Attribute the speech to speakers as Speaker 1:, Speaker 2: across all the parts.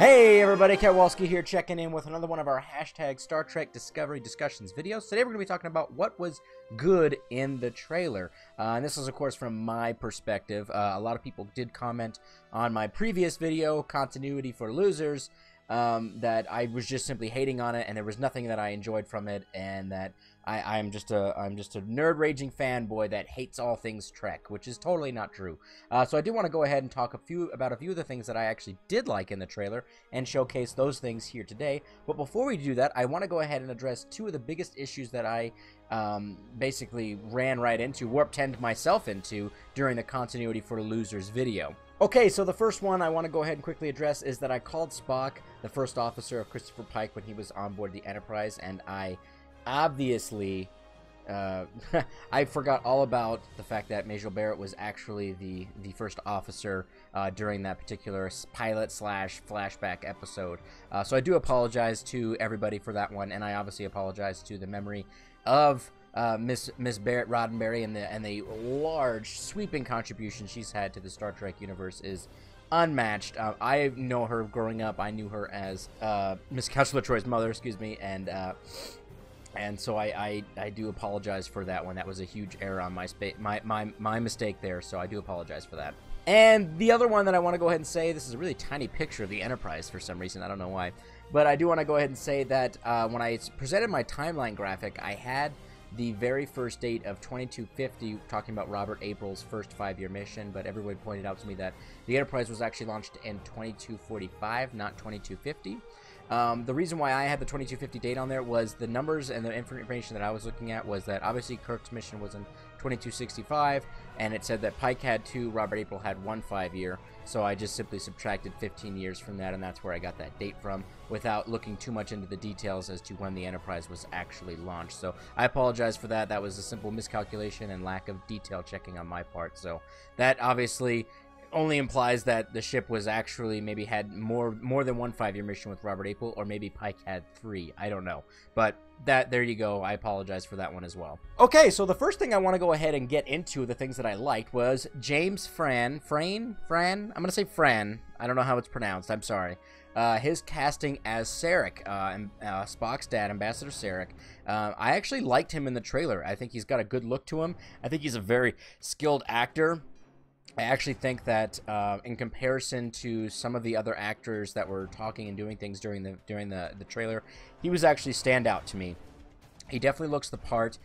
Speaker 1: Hey everybody, Ketwolski here, checking in with another one of our hashtag Star Trek Discovery Discussions videos. Today we're going to be talking about what was good in the trailer. And this is, of course, from my perspective. A lot of people did comment on my previous video, Continuity for Losers, that I was just simply hating on it, and there was nothing that I enjoyed from it, and that I'm just a nerd raging fanboy that hates all things Trek, which is totally not true. So I do want to go ahead and talk about a few of the things that I actually did like in the trailer and showcase those things here today. But before we do that, I want to go ahead and address two of the biggest issues that I basically ran right into, warp-10'd myself into during the Continuity for Losers video. Okay, so the first one I want to go ahead and quickly address is that I called Spock the first officer of Christopher Pike when he was on board the Enterprise, and I obviously I forgot all about the fact that Majel Barrett was actually the first officer during that particular pilot / flashback episode. So I do apologize to everybody for that one, and I obviously apologize to the memory of Miss Barrett Roddenberry, and the large sweeping contribution she's had to the Star Trek universe is unmatched. I know her growing up. I knew her as Miss Kessler-Troy's mother, excuse me, and so I do apologize for that one. That was a huge error on my mistake there, so I do apologize for that. And the other one that I want to go ahead and say, this is a really tiny picture of the Enterprise for some reason, I don't know why, but I do want to go ahead and say that when I presented my timeline graphic, I had the very first date of 2250, talking about Robert April's first 5-year mission, but everyone pointed out to me that the Enterprise was actually launched in 2245, not 2250. The reason why I had the 2250 date on there was the numbers and the information that I was looking at was that obviously Kirk's mission was in 2265, and it said that Pike had 2, Robert April had 1 5-year, so I just simply subtracted 15 years from that, and that's where I got that date from, without looking too much into the details as to when the Enterprise was actually launched. So I apologize for that. That was a simple miscalculation and lack of detail checking on my part. So that obviously only implies that the ship was actually maybe had more than 1 5-year mission with Robert April, or maybe Pike had 3. I don't know. But there you go. I apologize for that one as well. Okay, so the first thing I want to go ahead and get into, the things that I liked, was James Fran? I'm going to say Fran. I don't know how it's pronounced. I'm sorry. His casting as Sarek, Spock's dad, Ambassador Sarek. I actually liked him in the trailer. I think he's got a good look to him. I think he's a very skilled actor. I actually think that in comparison to some of the other actors that were talking and doing things during the trailer, he was actually stand out to me. He definitely looks the part.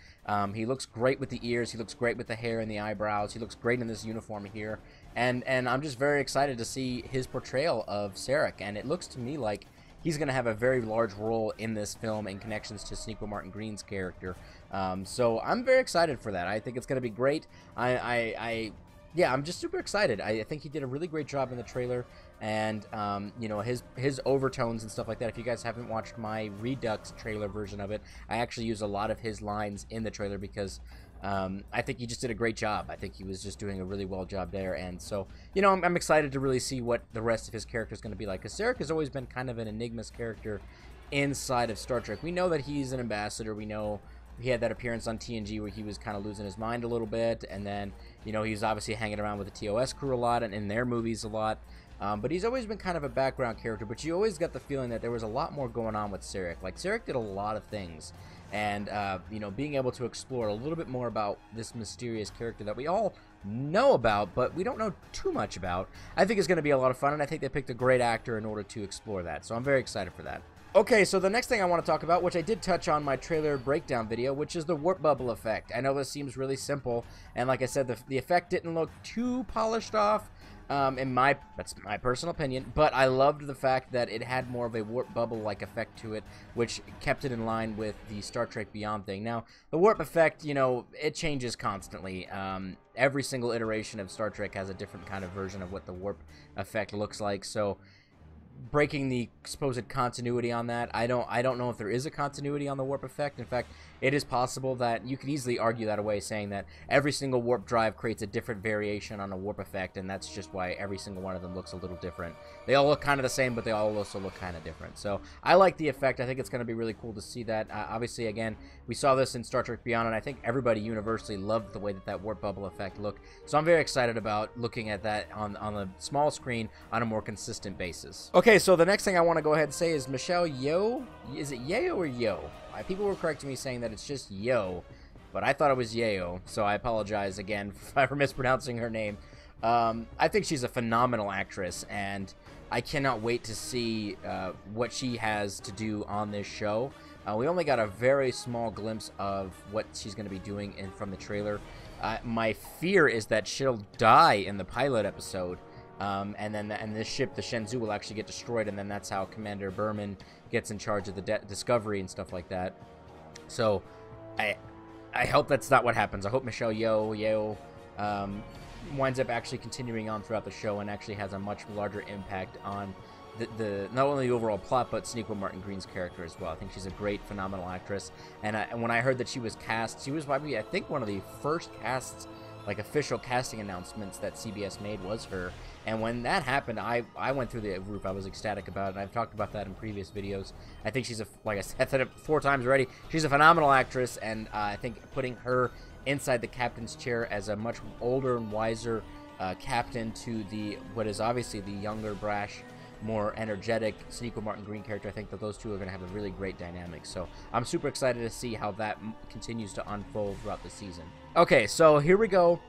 Speaker 1: He looks great with the ears. He looks great with the hair and the eyebrows. He looks great in this uniform here. And I'm just very excited to see his portrayal of Sarek. And it looks to me like he's going to have a very large role in this film in connections to Sonequa Martin Green's character. So I'm very excited for that. I think it's going to be great. Yeah, I'm just super excited. I think he did a really great job in the trailer, and you know, his overtones and stuff like that. If you guys haven't watched my Redux trailer version of it, I actually use a lot of his lines in the trailer because I think he just did a great job. I think he was just doing a really well job there, and so, you know, I'm excited to really see what the rest of his character is going to be like, because Sarek has always been kind of an enigma's character inside of Star Trek. We know that he's an ambassador. We know he had that appearance on TNG where he was kind of losing his mind a little bit, and then, you know, he's obviously hanging around with the TOS crew a lot and in their movies a lot. But he's always been kind of a background character, but you always got the feeling that there was a lot more going on with Sarek. Like, Sarek did a lot of things, and, you know, being able to explore a little bit more about this mysterious character that we all know about, but we don't know too much about, I think is going to be a lot of fun, and I think they picked a great actor in order to explore that, so I'm very excited for that. Okay, so the next thing I want to talk about, which I did touch on my trailer breakdown video, which is the warp bubble effect. I know this seems really simple, and like I said, the effect didn't look too polished off, that's my personal opinion, but I loved the fact that it had more of a warp bubble-like effect to it, which kept it in line with the Star Trek Beyond thing. Now, the warp effect, you know, it changes constantly. Every single iteration of Star Trek has a different kind of version of what the warp effect looks like, so breaking the supposed continuity on that, I don't know if there is a continuity on the warp effect. In fact, it is possible that you could easily argue that away, saying that every single warp drive creates a different variation on a warp effect, and that's just why every single one of them looks a little different. They all look kind of the same, but they all also look kind of different. So I like the effect. I think it's going to be really cool to see that. Obviously, again, we saw this in Star Trek Beyond, and I think everybody universally loved the way that warp bubble effect looked. So I'm very excited about looking at that on the small screen on a more consistent basis. Okay, Okay, so the next thing I want to go ahead and say is Michelle Yeoh. Is it Yeoh or Yo? People were correcting me saying that it's just Yo, but I thought it was Yeoh, so I apologize again for mispronouncing her name. I think she's a phenomenal actress, and I cannot wait to see what she has to do on this show. We only got a very small glimpse of what she's going to be doing from the trailer. My fear is that she'll die in the pilot episode, and this ship, the Shenzhou, will actually get destroyed, and then that's how Commander Berman gets in charge of the Discovery and stuff like that. So I hope that's not what happens. I hope Michelle Yeoh winds up actually continuing on throughout the show and actually has a much larger impact on the not only the overall plot, but Sonequa Martin Green's character as well. I think she's a great, phenomenal actress. And when I heard that she was cast, she was probably, I think, one of the first casts, like official casting announcements that CBS made was her. And when that happened, I went through the roof. I was ecstatic about it. And I've talked about that in previous videos. I think she's like I said it 4 times already. She's a phenomenal actress, and I think putting her inside the captain's chair as a much older and wiser captain to what is obviously the younger, brash, more energetic Sonequa Martin Green character, I think that those two are going to have a really great dynamic. So I'm super excited to see how that continues to unfold throughout the season. Okay, so here we go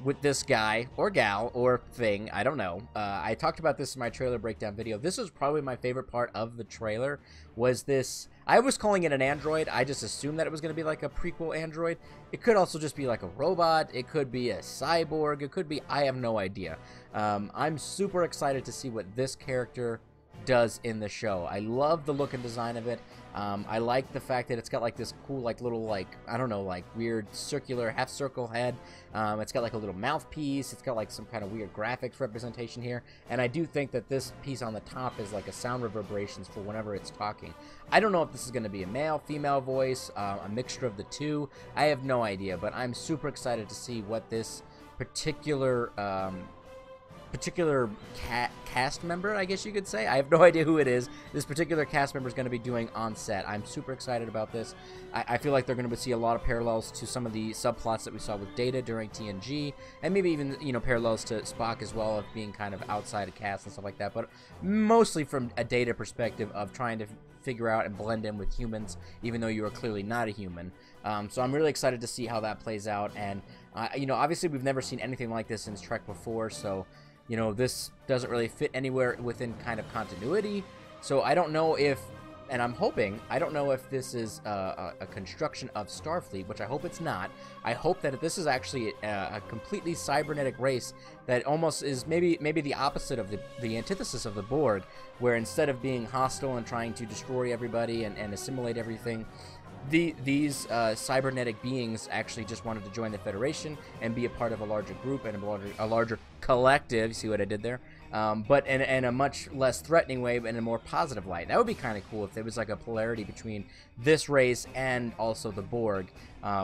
Speaker 1: with this guy or gal or thing. I don't know. I talked about this in my trailer breakdown video. This was probably my favorite part of the trailer. Was this? I was calling it an android. I just assumed that it was going to be like a prequel android. It could also just be like a robot. It could be a cyborg. It could be, I have no idea. I'm super excited to see what this character does in the show. I love the look and design of it. I like the fact that it's got like this cool, like little, like, I don't know, like weird circular half circle head. It's got like a little mouthpiece. It's got like some kind of weird graphics representation here. And I do think that this piece on the top is like a sound reverberations for whenever it's talking. I don't know if this is going to be a male, female voice, a mixture of the two. I have no idea, but I'm super excited to see what this particular cast member, I guess you could say. I have no idea who it is. This particular cast member is going to be doing on set. I'm super excited about this. I feel like they're going to see a lot of parallels to some of the subplots that we saw with Data during TNG, and maybe even, you know, parallels to Spock as well, of being kind of outside of cast and stuff like that, but mostly from a Data perspective of trying to figure out and blend in with humans, even though you are clearly not a human. So I'm really excited to see how that plays out, and you know, obviously we've never seen anything like this in Trek before, so you know, this doesn't really fit anywhere within kind of continuity. So I don't know if, and I'm hoping, I don't know if this is a construction of Starfleet, which I hope it's not. I hope that this is actually a completely cybernetic race that almost is maybe the opposite of the antithesis of the Borg, where instead of being hostile and trying to destroy everybody and assimilate everything, these cybernetic beings actually just wanted to join the Federation and be a part of a larger group and a larger collective. You see what I did there? But in a much less threatening way, but in a more positive light. That would be kind of cool if there was like a polarity between this race and also the Borg,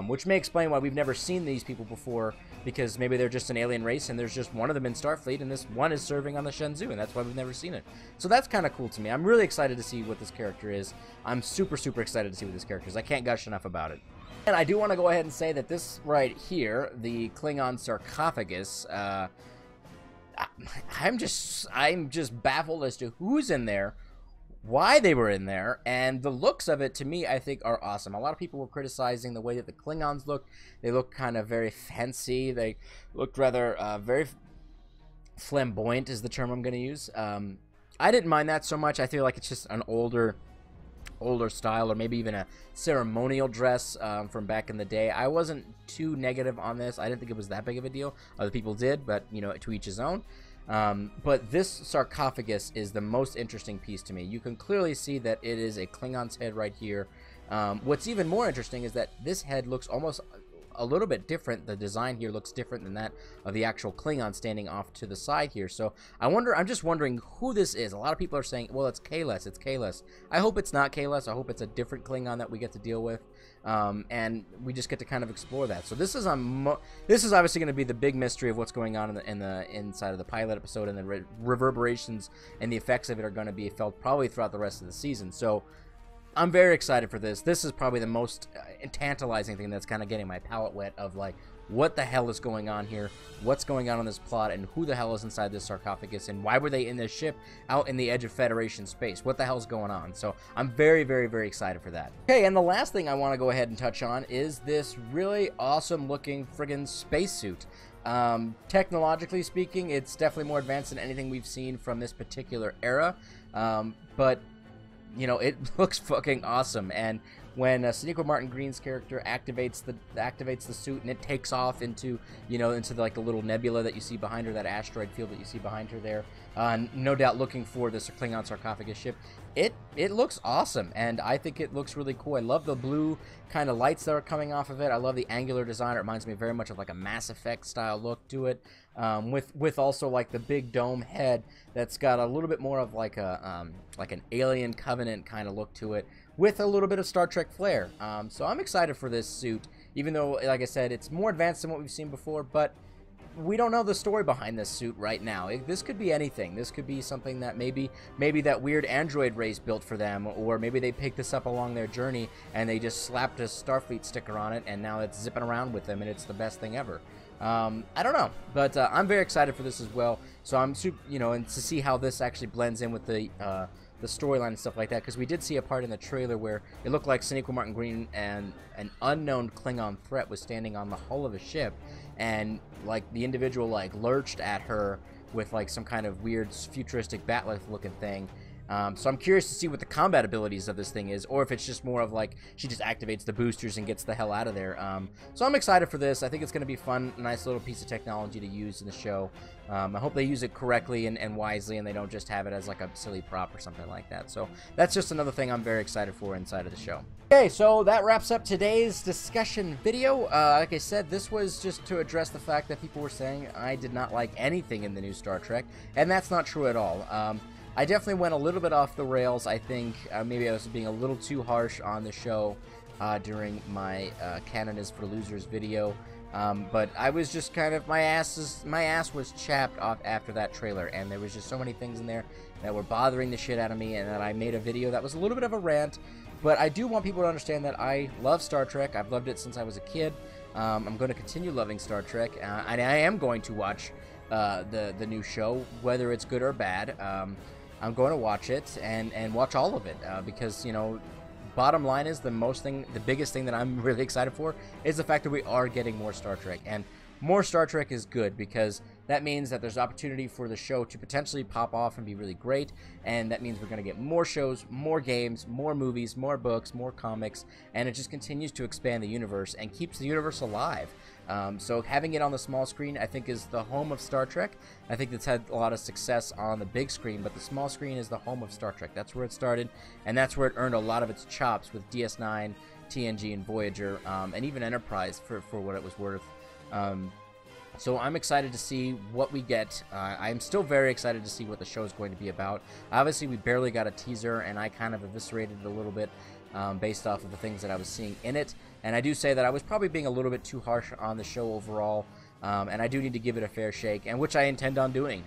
Speaker 1: which may explain why we've never seen these people before, because maybe they're just an alien race and there's just one of them in Starfleet and this one is serving on the Shenzhou, and that's why we've never seen it. So that's kind of cool to me. I'm really excited to see what this character is. I'm super, super excited to see what this character is. I can't gush enough about it. And I do want to go ahead and say that this right here, the Klingon sarcophagus, I'm just baffled as to who's in there, why they were in there, and the looks of it, to me, I think are awesome. A lot of people were criticizing the way that the Klingons look. They look kind of very fancy. They looked rather very flamboyant is the term I'm going to use. I didn't mind that so much. I feel like it's just an older style, or maybe even a ceremonial dress from back in the day. I wasn't too negative on this. I didn't think it was that big of a deal. Other people did, but you know, to each his own. But this sarcophagus is the most interesting piece to me. You can clearly see that it is a Klingon's head right here. What's even more interesting is that this head looks almost a little bit different. The design here looks different than that of the actual Klingon standing off to the side here. So I'm just wondering who this is. A lot of people are saying, well, it's Kahless, it's Kahless. I hope it's not Kahless. I hope it's a different Klingon that we get to deal with, and we just get to kind of explore that. So this is obviously going to be the big mystery of what's going on in the inside of the pilot episode, and the reverberations and the effects of it are going to be felt probably throughout the rest of the season. So I'm very excited for this. This is probably the most tantalizing thing that's kind of getting my palate wet of, like, what the hell is going on here, what's going on in this plot, and who the hell is inside this sarcophagus, and why were they in this ship out in the edge of Federation space? What the hell's going on? So I'm very, very, very excited for that. Okay, and the last thing I want to go ahead and touch on is this really awesome looking friggin' spacesuit. Technologically speaking, it's definitely more advanced than anything we've seen from this particular era, but you know, it looks fucking awesome. And when Sonequa Martin Green's character activates the suit and it takes off into, you know, into like the little nebula that you see behind her, that asteroid field that you see behind her there, no doubt looking for this Klingon sarcophagus ship, it looks awesome, and I think it looks really cool. I love the blue kind of lights that are coming off of it. I love the angular design. It reminds me very much of like a Mass Effect style look to it, with also like the big dome head that's got a little bit more of like a like an Alien Covenant kind of look to it, with a little bit of Star Trek flair. So I'm excited for this suit, even though, like I said, it's more advanced than what we've seen before, but we don't know the story behind this suit right now. This could be anything. This could be something that maybe that weird android race built for them, or maybe they picked this up along their journey and they just slapped a Starfleet sticker on it and now it's zipping around with them and it's the best thing ever. I don't know, but I'm very excited for this as well. So I'm super, you know, and to see how this actually blends in with the storyline and stuff like that, because we did see a part in the trailer where it looked like Sonequa Martin Green and an unknown Klingon threat was standing on the hull of a ship, and like the individual like lurched at her with like some kind of weird futuristic bat'leth looking thing. So I'm curious to see what the combat abilities of this thing is, or if it's just more of like she just activates the boosters and gets the hell out of there. So I'm excited for this. I think it's going to be fun, nice little piece of technology to use in the show. I hope they use it correctly and wisely, and they don't just have it as like a silly prop or something like that. So that's just another thing I'm very excited for inside of the show. Okay, so that wraps up today's discussion video. Like I said, this was just to address the fact that people were saying I did not like anything in the new Star Trek, and that's not true at all. I definitely went a little bit off the rails. I think maybe I was being a little too harsh on the show during my Canon is for Losers video. But I was just kind of, my ass was chapped off after that trailer, and there was just so many things in there that were bothering the shit out of me, and that I made a video that was a little bit of a rant. But I do want people to understand that I love Star Trek. I've loved it since I was a kid. I'm going to continue loving Star Trek, and I am going to watch the new show, whether it's good or bad. I'm going to watch it and watch all of it because, you know, bottom line is the biggest thing that I'm really excited for is the fact that we are getting more Star Trek. And more Star Trek is good, because that means that there's opportunity for the show to potentially pop off and be really great, and that means we're going to get more shows, more games, more movies, more books, more comics, and it just continues to expand the universe and keeps the universe alive. So having it on the small screen, I think, is the home of Star Trek. I think it's had a lot of success on the big screen, but the small screen is the home of Star Trek. That's where it started, and that's where it earned a lot of its chops with DS9, TNG, and Voyager, and even Enterprise for what it was worth. So I'm excited to see what we get. I'm still very excited to see what the show is going to be about. Obviously, we barely got a teaser, and I kind of eviscerated it a little bit based off of the things that I was seeing in it. And I do say that I was probably being a little bit too harsh on the show overall, and I do need to give it a fair shake, and which I intend on doing.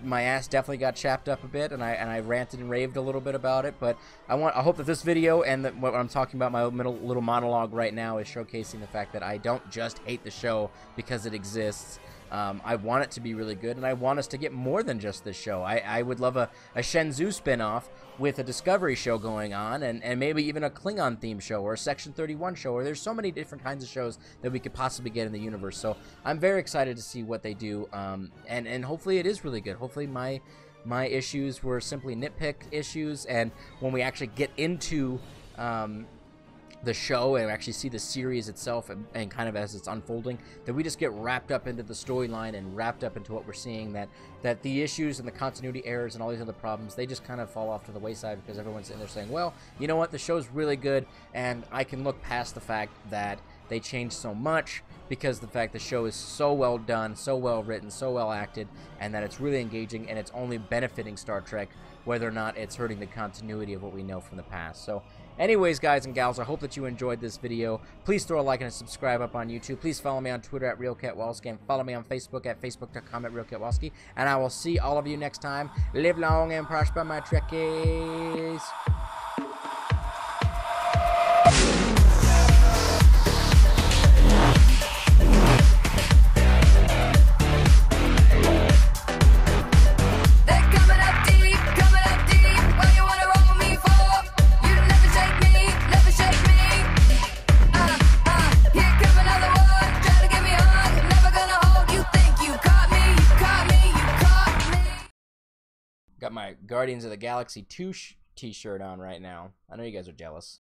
Speaker 1: My ass definitely got chapped up a bit, and I ranted and raved a little bit about it. But I hope that this video and what I'm talking about, my little monologue right now, is showcasing the fact that I don't just hate the show because it exists. I want it to be really good, and I want us to get more than just this show. I would love a Shenzhou spinoff with a Discovery show going on, and maybe even a Klingon theme show, or a Section 31 show, or there's so many different kinds of shows that we could possibly get in the universe. So I'm very excited to see what they do, and hopefully it is really good. Hopefully my issues were simply nitpick issues, and when we actually get into the show and actually see the series itself and kind of as it's unfolding, that we just get wrapped up into the storyline and wrapped up into what we're seeing, that the issues and the continuity errors and all these other problems, they just kind of fall off to the wayside, because everyone's sitting there saying, well, you know what, the show's really good, and I can look past the fact that they changed so much, because the fact the show is so well done, so well written, so well acted, and that it's really engaging, and it's only benefiting Star Trek, whether or not it's hurting the continuity of what we know from the past. So anyways, guys and gals, I hope that you enjoyed this video. Please throw a like and a subscribe up on YouTube. Please follow me on Twitter at RealKetwolski, and follow me on Facebook at facebook.com/RealKetwolski. And I will see all of you next time. Live long and prosper, my Trekkies. Got my Guardians of the Galaxy 2 t-shirt on right now. I know you guys are jealous.